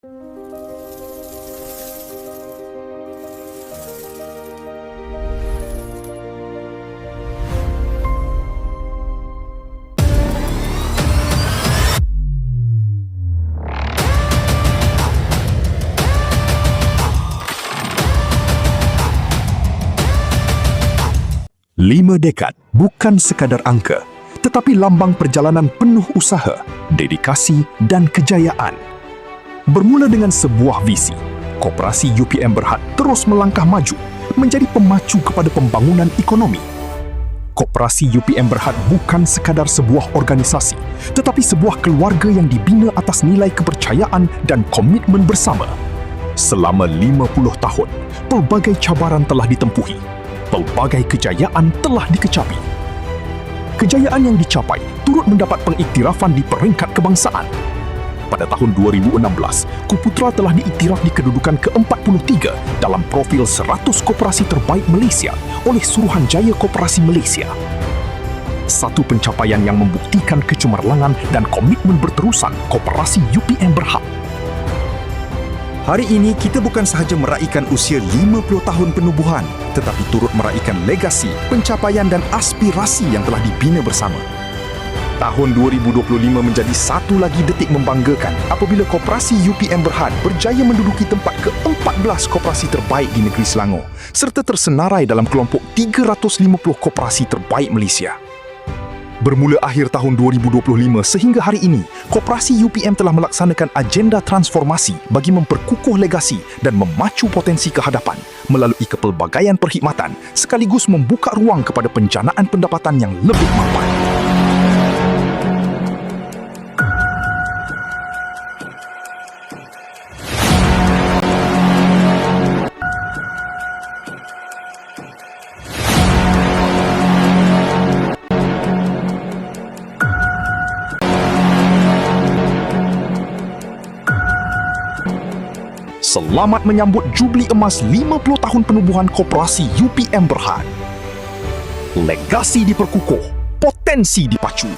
Lima dekad bukan sekadar angka, tetapi lambang perjalanan penuh usaha, dedikasi dan kejayaan. Bermula dengan sebuah visi, Koperasi UPM Berhad terus melangkah maju menjadi pemacu kepada pembangunan ekonomi. Koperasi UPM Berhad bukan sekadar sebuah organisasi, tetapi sebuah keluarga yang dibina atas nilai kepercayaan dan komitmen bersama. Selama 50 tahun, pelbagai cabaran telah ditempuhi. Pelbagai kejayaan telah dikecapi. Kejayaan yang dicapai turut mendapat pengiktirafan di peringkat kebangsaan. Pada tahun 2016, Kuputra telah diiktiraf di kedudukan ke-43 dalam profil 100 koperasi terbaik Malaysia oleh Suruhanjaya Koperasi Malaysia. Satu pencapaian yang membuktikan kecemerlangan dan komitmen berterusan Koperasi UPM Berhad. Hari ini kita bukan sahaja meraihkan usia 50 tahun penubuhan, tetapi turut meraihkan legasi, pencapaian dan aspirasi yang telah dibina bersama. Tahun 2025 menjadi satu lagi detik membanggakan apabila Koperasi UPM Berhad berjaya menduduki tempat ke-14 koperasi terbaik di negeri Selangor serta tersenarai dalam kelompok 350 koperasi terbaik Malaysia. Bermula akhir tahun 2025 sehingga hari ini, Koperasi UPM telah melaksanakan agenda transformasi bagi memperkukuh legasi dan memacu potensi kehadapan melalui kepelbagaian perkhidmatan sekaligus membuka ruang kepada penjanaan pendapatan yang lebih mapan. Selamat menyambut Jubli Emas 50 tahun penubuhan Koperasi UPM Berhad. Legasi diperkukuh, potensi dipacu.